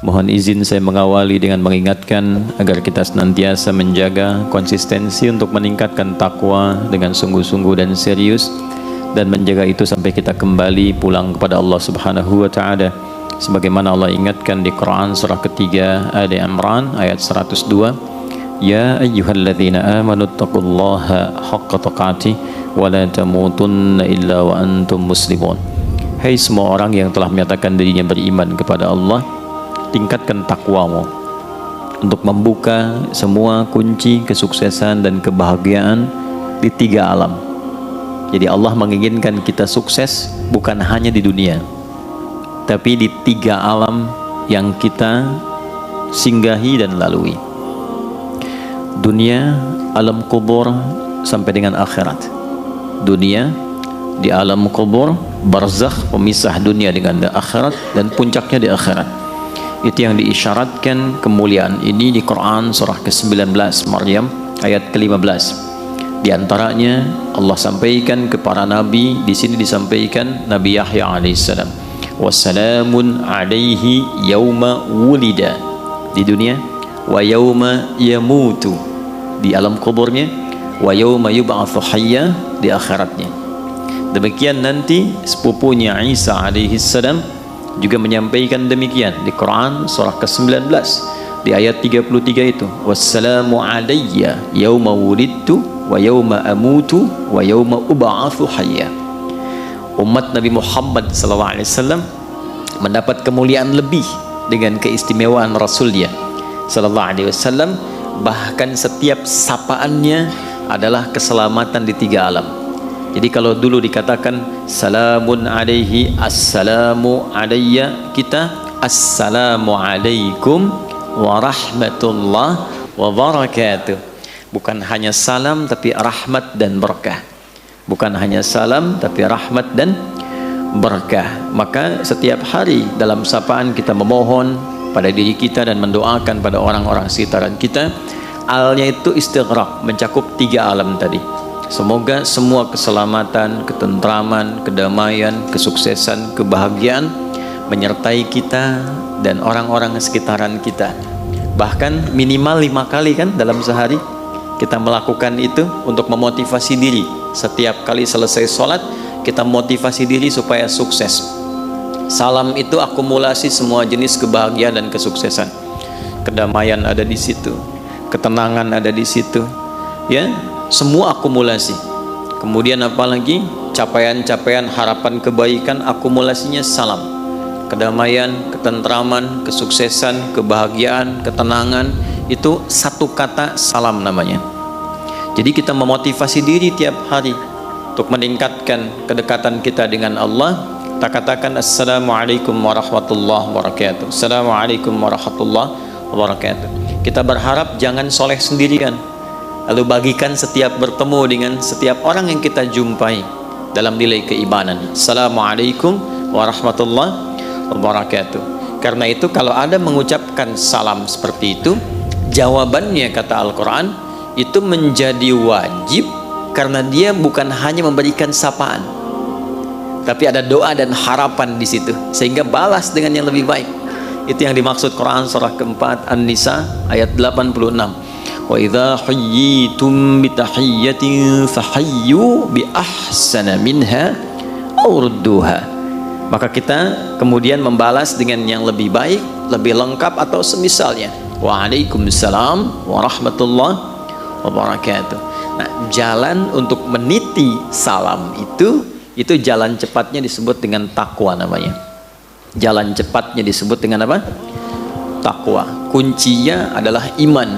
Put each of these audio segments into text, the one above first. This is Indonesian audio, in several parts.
Mohon izin saya mengawali dengan mengingatkan agar kita senantiasa menjaga konsistensi untuk meningkatkan takwa dengan sungguh-sungguh dan serius, dan menjaga itu sampai kita kembali pulang kepada Allah Subhanahu wa taala. Sebagaimana Allah ingatkan di Quran surah ketiga Ali Imran ayat 102, Ya ayyuhalladzina amanu taqullaha haqqa tuqatih wa la tamutunna illa wa antum muslimun. Hai semua orang yang telah menyatakan dirinya beriman kepada Allah, tingkatkan takwamu untuk membuka semua kunci kesuksesan dan kebahagiaan di tiga alam. Jadi Allah menginginkan kita sukses bukan hanya di dunia, tapi di tiga alam yang kita singgahi dan lalui. Dunia, alam kubur, sampai dengan akhirat. Dunia, di alam kubur, barzakh, pemisah dunia dengan akhirat, dan puncaknya di akhirat. Itu yang diisyaratkan kemuliaan ini di Quran surah ke-19 Maryam ayat ke-15. Di antaranya Allah sampaikan ke para nabi, di sini disampaikan Nabi Yahya alaihissalam, wassalamun alaihi yauma wulida di dunia, wa yauma yamutu di alam kuburnya, wa yauma yub'atsu hayya di akhiratnya. Demikian nanti sepupunya Isa alaihissalam juga menyampaikan demikian di Quran surah ke-19 di ayat 33 itu, wassalamu alayya yauma wulidtu wa yauma amutu wa yauma ub'atsu hayya. Umat Nabi Muhammad SAW mendapat kemuliaan lebih dengan keistimewaan Rasulnya SAW, bahkan setiap sapaannya adalah keselamatan di tiga alam. Jadi kalau dulu dikatakan salamun alaihi, assalamu alayya, kita assalamu alaikum warahmatullah wabarakatuh. Bukan hanya salam tapi rahmat dan berkah. Bukan hanya salam tapi rahmat dan berkah. Maka setiap hari dalam sapaan kita memohon pada diri kita dan mendoakan pada orang-orang sekitaran kita. Alnya itu istighraq, mencakup tiga alam tadi. Semoga semua keselamatan, ketentraman, kedamaian, kesuksesan, kebahagiaan menyertai kita dan orang-orang sekitaran kita. Bahkan minimal 5 kali kan dalam sehari kita melakukan itu untuk memotivasi diri. Setiap kali selesai sholat kita motivasi diri supaya sukses. Salam itu akumulasi semua jenis kebahagiaan dan kesuksesan. Kedamaian ada di situ, ketenangan ada di situ, ya, semua akumulasi. Kemudian apalagi capaian-capaian harapan kebaikan, akumulasinya salam. Kedamaian, ketentraman, kesuksesan, kebahagiaan, ketenangan, itu satu kata salam namanya. Jadi kita memotivasi diri tiap hari untuk meningkatkan kedekatan kita dengan Allah. Kita katakan assalamualaikum warahmatullahi wabarakatuh, assalamualaikum warahmatullahi wabarakatuh. Kita berharap jangan soleh sendirian, lalu bagikan setiap bertemu dengan setiap orang yang kita jumpai dalam nilai keimanan. Assalamualaikum warahmatullahi wabarakatuh. Karena itu kalau ada mengucapkan salam seperti itu, jawabannya kata Al-Quran itu menjadi wajib, karena dia bukan hanya memberikan sapaan, tapi ada doa dan harapan di situ, sehingga balas dengan yang lebih baik. Itu yang dimaksud Quran surah keempat An-Nisa ayat 86. Wa idza huyyitum bi tahiyyatin fahayyu bi ahsana minha aw rudduha. Maka kita kemudian membalas dengan yang lebih baik, lebih lengkap atau semisalnya. Waalaikumsalam warahmatullahi wabarakatuh. Nah, jalan untuk meniti salam itu jalan cepatnya disebut dengan takwa namanya. Jalan cepatnya disebut dengan apa? Takwa. Kuncinya adalah iman.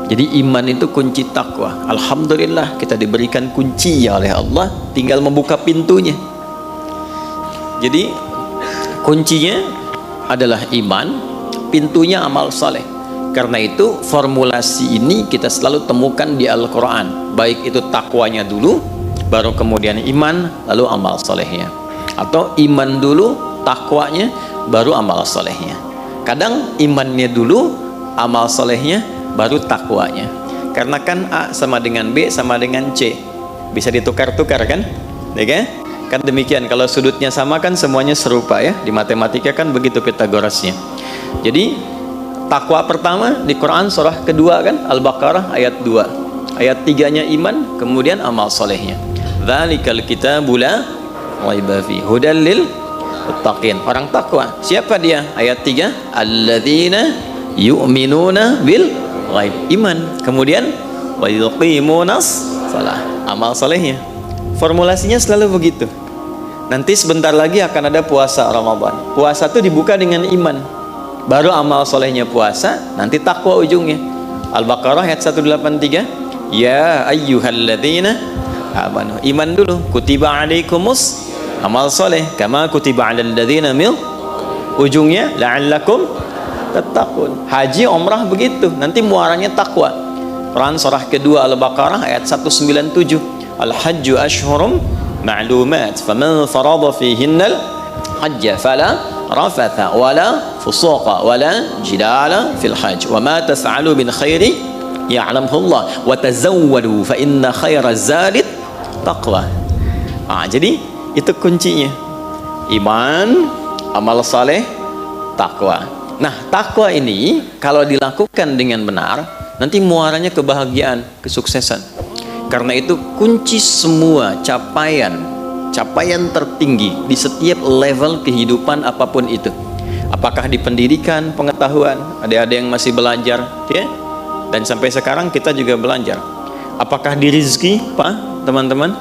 Jadi iman itu kunci takwa. Alhamdulillah kita diberikan kuncinya oleh Allah, tinggal membuka pintunya. Jadi kuncinya adalah iman, pintunya amal saleh. Karena itu formulasi ini kita selalu temukan di Al-Quran. Baik itu takwanya dulu, baru kemudian iman, lalu amal salehnya. Atau iman dulu, takwanya, baru amal salehnya. Kadang imannya dulu, amal salehnya, baru takwanya. Karena kan A sama dengan B sama dengan C, bisa ditukar-tukar kan? Ya kan? Kan demikian, kalau sudutnya sama kan semuanya serupa ya. Di matematika kan begitu Pitagorasnya. Jadi takwa pertama di Quran surah kedua kan, Al-Baqarah ayat 2. Ayat 3-nya iman, kemudian amal solehnya. Dzalikal kitabu la raiba fihi hudal lil muttaqin. Orang takwa. Siapa dia? Ayat 3, alladzina yu'minuna bil ghaib. Iman. Kemudian wa yuqimunas shalah. Amal solehnya. Formulasinya selalu begitu. Nanti sebentar lagi akan ada puasa Ramadan. Puasa itu dibuka dengan iman. Baru amal solehnya puasa, nanti takwa ujungnya. Al-Baqarah ayat 183. Ya ayyuhalladzina amanu. Iman dulu. Kutiba alaikumus amal soleh kama kutiba alal ladzina min. Ujungnya la'allakum tattaqun. Haji umrah begitu. Nanti muaranya takwa. Quran surah kedua Al-Baqarah ayat 197. Al-hajju ashhurum ma'lumat faman farada fihinnal hajja fala rafatha wala fusuqa wala jidala fil hajj wa ma taf'alu min khairi ya'lamullah wa tazawwadu fa inna khairaz zadi taqwa. Jadi itu kuncinya. Iman, amal saleh, takwa. Nah, takwa ini kalau dilakukan dengan benar, nanti muaranya kebahagiaan, kesuksesan. Karena itu kunci semua capaian tertinggi di setiap level kehidupan apapun itu. Apakah di pendidikan, pengetahuan, ada yang masih belajar, ya? Dan sampai sekarang kita juga belajar. Apakah di rezeki, Pak, teman-teman?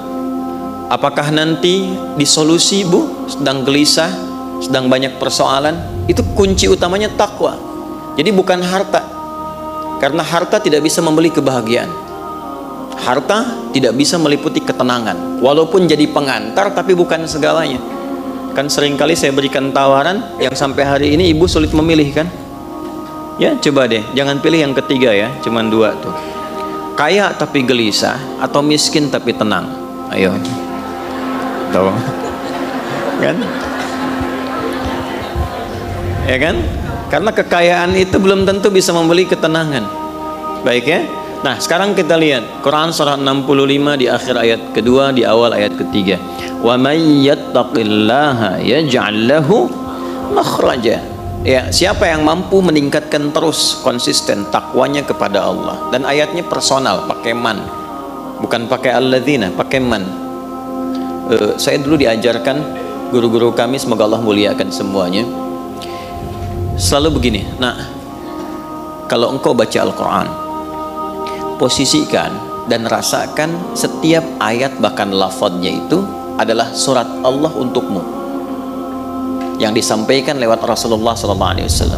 Apakah nanti di solusi, Bu, sedang gelisah, sedang banyak persoalan? Itu kunci utamanya takwa. Jadi bukan harta. Karena harta tidak bisa membeli kebahagiaan. Harta tidak bisa meliputi ketenangan. Walaupun jadi pengantar, tapi bukan segalanya. Kan seringkali saya berikan tawaran yang sampai hari ini ibu sulit memilih kan? Ya coba deh, jangan pilih yang ketiga ya, cuman 2 tuh. Kaya tapi gelisah atau miskin tapi tenang. Ayo. Tuh. Kan? Ya kan? Karena kekayaan itu belum tentu bisa membeli ketenangan. Baik ya? Nah, sekarang kita lihat Quran surah 65 di akhir ayat kedua, di awal ayat ketiga. Wa may yattaqillaha yaj'al lahu makhraja. Ya, siapa yang mampu meningkatkan terus konsisten takwanya kepada Allah, dan ayatnya personal, pakai man, bukan pakai alladzina, pakai man. Saya dulu diajarkan guru-guru kami, semoga Allah muliakan semuanya, selalu begini. Nah, kalau engkau baca Al-Quran, posisikan dan rasakan setiap ayat bahkan lafadznya itu adalah surat Allah untukmu yang disampaikan lewat Rasulullah SAW.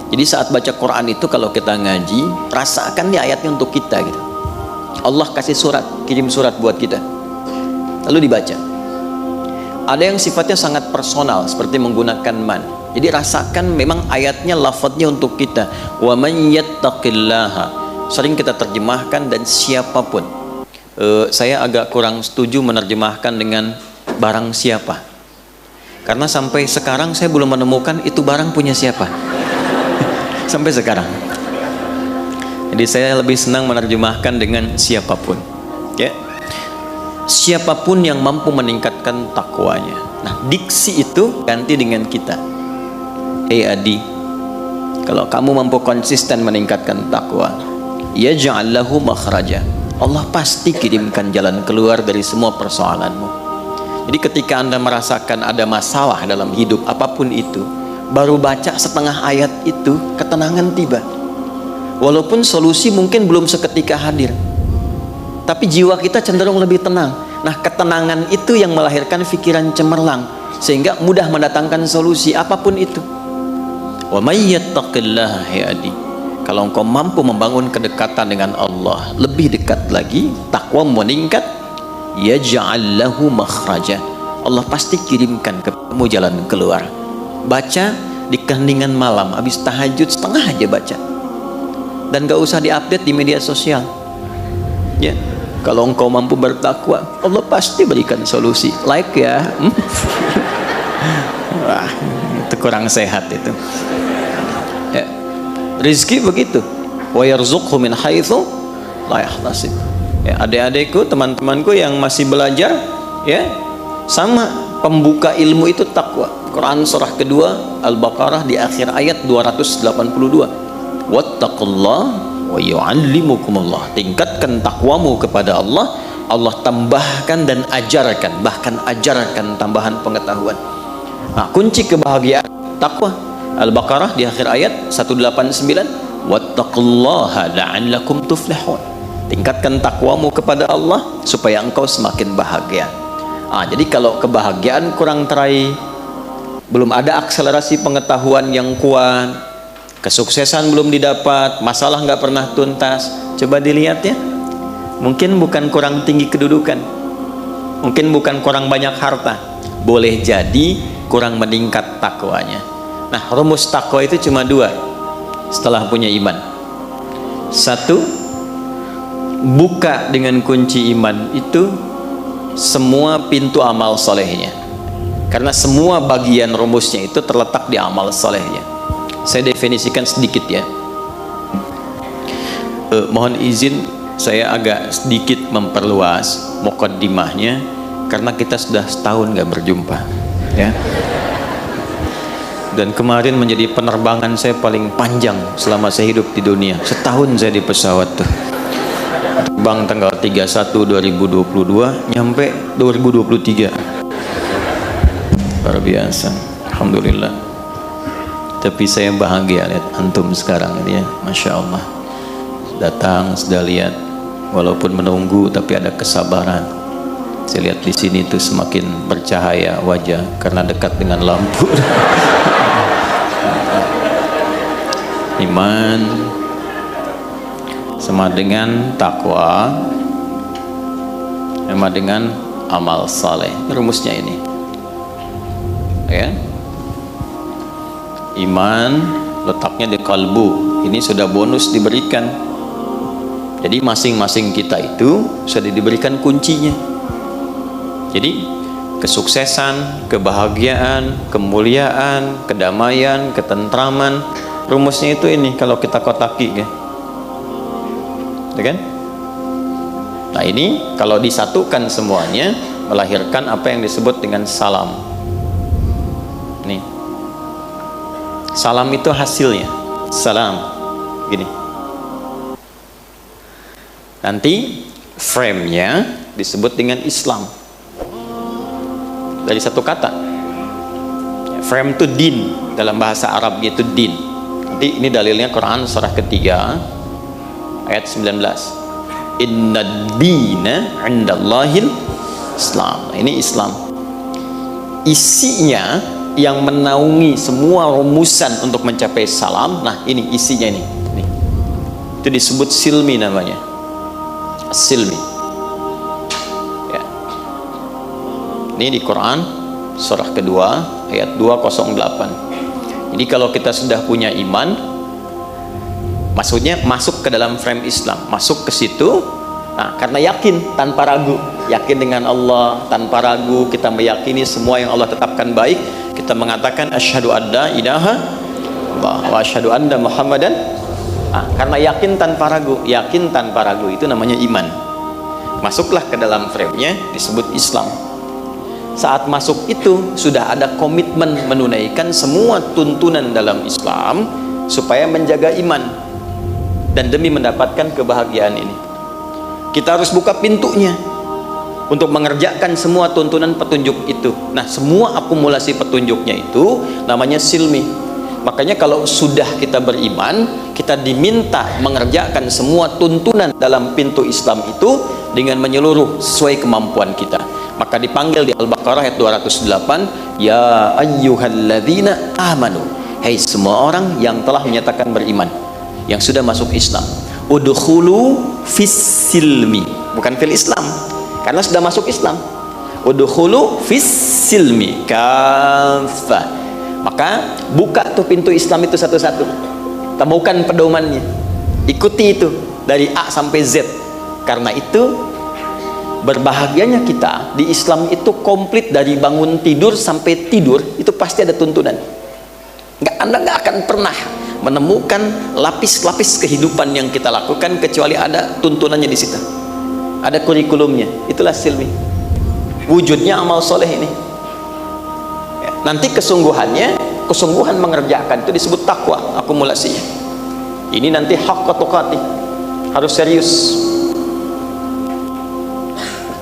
Jadi saat baca Quran itu kalau kita ngaji, rasakan nih ayatnya untuk kita gitu. Allah kasih surat, kirim surat buat kita, lalu dibaca. Ada yang sifatnya sangat personal seperti menggunakan man. Jadi rasakan memang ayatnya lafadznya untuk kita. Wa man yattaqillaha, sering kita terjemahkan dan siapapun. Saya agak kurang setuju menerjemahkan dengan barang siapa. Karena sampai sekarang saya belum menemukan itu barang punya siapa. Sampai sekarang. Jadi saya lebih senang menerjemahkan dengan siapapun. Ya. Siapapun yang mampu meningkatkan takwanya. Nah, diksi itu ganti dengan kita. Adi, kalau kamu mampu konsisten meningkatkan takwa, yaj'al lahu makhraja. Allah pasti kirimkan jalan keluar dari semua persoalanmu. Jadi ketika Anda merasakan ada masalah dalam hidup apapun itu, baru baca setengah ayat itu, ketenangan tiba. Walaupun solusi mungkin belum seketika hadir, tapi jiwa kita cenderung lebih tenang. Nah, ketenangan itu yang melahirkan pikiran cemerlang, sehingga mudah mendatangkan solusi apapun itu. Wa may yattaqillaha yahdi. Kalau engkau mampu membangun kedekatan dengan Allah lebih dekat lagi, takwa meningkat, yaj'al lahu makhraja. Allah pasti kirimkan kepadamu jalan keluar. Baca di keheningan malam, habis tahajud setengah aja baca, dan gak usah diupdate di media sosial. Ya, kalau engkau mampu bertakwa, Allah pasti berikan solusi. Like ya. Wah, itu kurang sehat itu. Ya. Rizki begitu. Wa yarzuqhu min haitsu la yahtasib. Ya, adik-adikku, teman-temanku yang masih belajar, ya, sama pembuka ilmu itu takwa. Quran surah kedua Al-Baqarah di akhir ayat 282. Wattaqullah wa yu'allimukumullah. Tingkatkan takwamu kepada Allah, Allah tambahkan dan ajarkan, bahkan ajarkan tambahan pengetahuan. Nah, kunci kebahagiaan takwa. Al-Baqarah di akhir ayat 189. Wattaqullaha la'allakum tuflihun. Tingkatkan takwamu kepada Allah supaya engkau semakin bahagia. Jadi kalau kebahagiaan kurang teraih, belum ada akselerasi pengetahuan yang kuat, kesuksesan belum didapat, masalah nggak pernah tuntas, coba dilihat ya. Mungkin bukan kurang tinggi kedudukan, mungkin bukan kurang banyak harta, boleh jadi kurang meningkat takwanya. Nah, rumus takwa itu cuma dua setelah punya iman. Satu, buka dengan kunci iman itu semua pintu amal solehnya, karena semua bagian rumusnya itu terletak di amal solehnya. Saya definisikan sedikit ya. Mohon izin saya agak sedikit memperluas mukaddimahnya karena kita sudah setahun gak berjumpa ya. Dan kemarin menjadi penerbangan saya paling panjang selama saya hidup di dunia. Setahun saya di pesawat tuh, terbang tanggal 31 2022 nyampe 2023. Luar biasa, alhamdulillah. Tapi saya bahagia lihat antum sekarang ini ya, masya Allah. Datang sudah lihat, walaupun menunggu tapi ada kesabaran. Saya lihat di sini tuh semakin bercahaya wajah karena dekat dengan lampu. Iman sama dengan takwa, sama dengan amal saleh. Rumusnya ini ya. Iman letaknya di kalbu, ini sudah bonus diberikan. Jadi masing-masing kita itu sudah diberikan kuncinya. Jadi kesuksesan, kebahagiaan, kemuliaan, kedamaian, ketentraman, rumusnya itu ini kalau kita kotaki ya. Kan? Nah, ini kalau disatukan semuanya melahirkan apa yang disebut dengan salam. Nih, salam itu hasilnya. Salam, gini. Nanti frame-nya disebut dengan Islam. Dari satu kata. Frame itu din, dalam bahasa Arabnya itu din. Nanti ini dalilnya Quran surah ketiga ayat 19. Inna dina indallahil Islam. Nah, ini Islam. Isinya yang menaungi semua rumusan untuk mencapai salam. Nah, ini isinya ini. Itu disebut silmi namanya. Silmi. Ya. Ini di Quran surah kedua ayat 208. Jadi kalau kita sudah punya iman, maksudnya masuk ke dalam frame Islam, masuk ke situ. Nah, karena yakin tanpa ragu, yakin dengan Allah tanpa ragu, kita meyakini semua yang Allah tetapkan baik, kita mengatakan asyhadu alla ilaha illallah wa asyhadu anna muhammadan. Nah, karena yakin tanpa ragu itu namanya iman. Masuklah ke dalam frame-nya disebut Islam. Saat masuk itu sudah ada komitmen menunaikan semua tuntunan dalam Islam supaya menjaga iman dan demi mendapatkan kebahagiaan ini. Kita harus buka pintunya untuk mengerjakan semua tuntunan petunjuk itu. Nah, semua akumulasi petunjuknya itu namanya silmi. Makanya kalau sudah kita beriman, kita diminta mengerjakan semua tuntunan dalam pintu Islam itu dengan menyeluruh sesuai kemampuan kita. Maka dipanggil di Al-Baqarah ayat 208, ya ayyuhalladzina amanu, hai semua orang yang telah menyatakan beriman, yang sudah masuk Islam, udkhulu fis silmi, bukan fil Islam, karena sudah masuk Islam. Udkhulu fis silmi kafah. Maka buka tuh pintu Islam itu satu-satu, temukan pedomannya, ikuti itu dari A sampai Z. Karena itu berbahagianya kita di Islam itu komplit, dari bangun tidur sampai tidur itu pasti ada tuntunan. Anda nggak akan pernah menemukan lapis-lapis kehidupan yang kita lakukan kecuali ada tuntunannya di situ, ada kurikulumnya. Itulah silmi, wujudnya amal soleh ini. nanti kesungguhan mengerjakan itu disebut takwa akumulasinya. Ini nanti haqqa tuqatih, harus serius.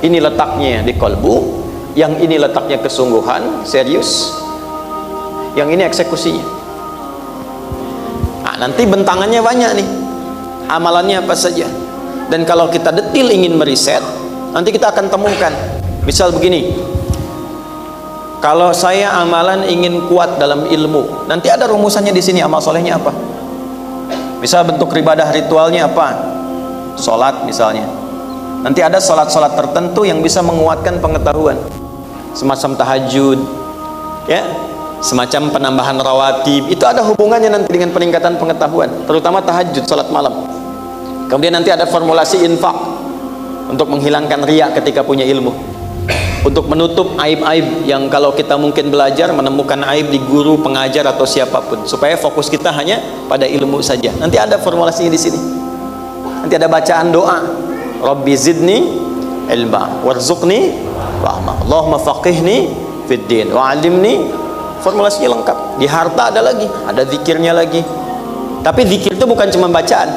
Ini letaknya di kalbu, yang ini letaknya kesungguhan, serius, yang ini eksekusinya. Nah, nanti bentangannya banyak nih, amalannya apa saja. Dan kalau kita detil ingin meriset, nanti kita akan temukan. Misal begini, kalau saya amalan ingin kuat dalam ilmu, nanti ada rumusannya di sini. Amal solehnya apa? Misal bentuk ibadah ritualnya apa? Sholat misalnya. Nanti ada sholat-sholat tertentu yang bisa menguatkan pengetahuan, semacam tahajud, ya, semacam penambahan rawatib. Itu ada hubungannya nanti dengan peningkatan pengetahuan, terutama tahajud, sholat malam. Kemudian nanti ada formulasi infak untuk menghilangkan riya ketika punya ilmu, untuk menutup aib-aib yang kalau kita mungkin belajar menemukan aib di guru, pengajar atau siapapun, supaya fokus kita hanya pada ilmu saja. Nanti ada formulasinya di sini. Nanti ada bacaan doa, Rabbi zidni ilma warzuqni rahmah, Allahumma faqihni fid din wa'alimni. Formulasinya lengkap. Di harta ada lagi, ada zikirnya lagi. Tapi zikir itu bukan cuma bacaan,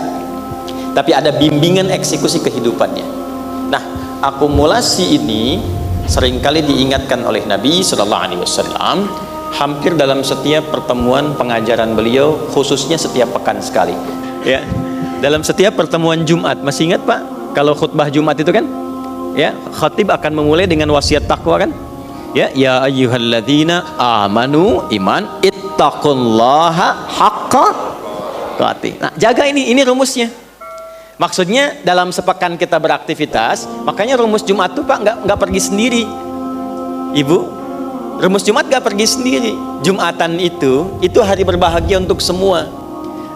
tapi ada bimbingan eksekusi kehidupannya. Nah, akumulasi ini seringkali diingatkan oleh Nabi Sallallahu Alaihi Wasallam hampir dalam setiap pertemuan pengajaran beliau, khususnya setiap pekan sekali. Ya, dalam setiap pertemuan Jumat, masih ingat Pak? Kalau khutbah Jumat itu kan, ya, khatib akan memulai dengan wasiat takwa kan? Ya ayyuhalladzina amanu, iman, ittaqullaha haqqa tuqatih. Nah, jaga ini rumusnya. Maksudnya dalam sepekan kita beraktivitas, makanya rumus Jumat tuh Pak nggak pergi sendiri. Ibu, rumus Jumat nggak pergi sendiri. Jumatan itu hari berbahagia untuk semua.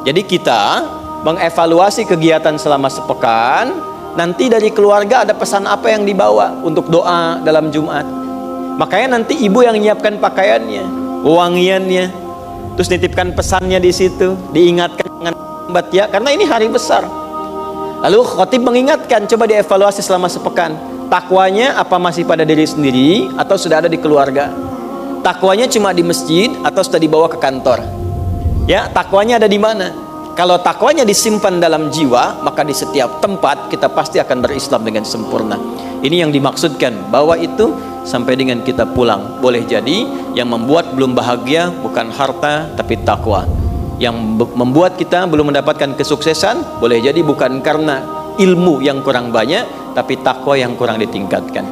Jadi kita mengevaluasi kegiatan selama sepekan. Nanti dari keluarga ada pesan apa yang dibawa untuk doa dalam Jumat. Makanya nanti ibu yang menyiapkan pakaiannya, wangiannya, terus nitipkan pesannya di situ, diingatkan dengan lambat ya, karena ini hari besar. Lalu khatib mengingatkan, coba dievaluasi selama sepekan. Takwanya apa masih pada diri sendiri atau sudah ada di keluarga? Takwanya cuma di masjid atau sudah dibawa ke kantor? Ya, takwanya ada di mana? Kalau takwanya disimpan dalam jiwa, maka di setiap tempat kita pasti akan berislam dengan sempurna. Ini yang dimaksudkan, bahwa itu sampai dengan kita pulang. Boleh jadi yang membuat belum bahagia bukan harta tapi takwa. Yang membuat kita belum mendapatkan kesuksesan boleh jadi bukan karena ilmu yang kurang banyak, tapi takwa yang kurang ditingkatkan.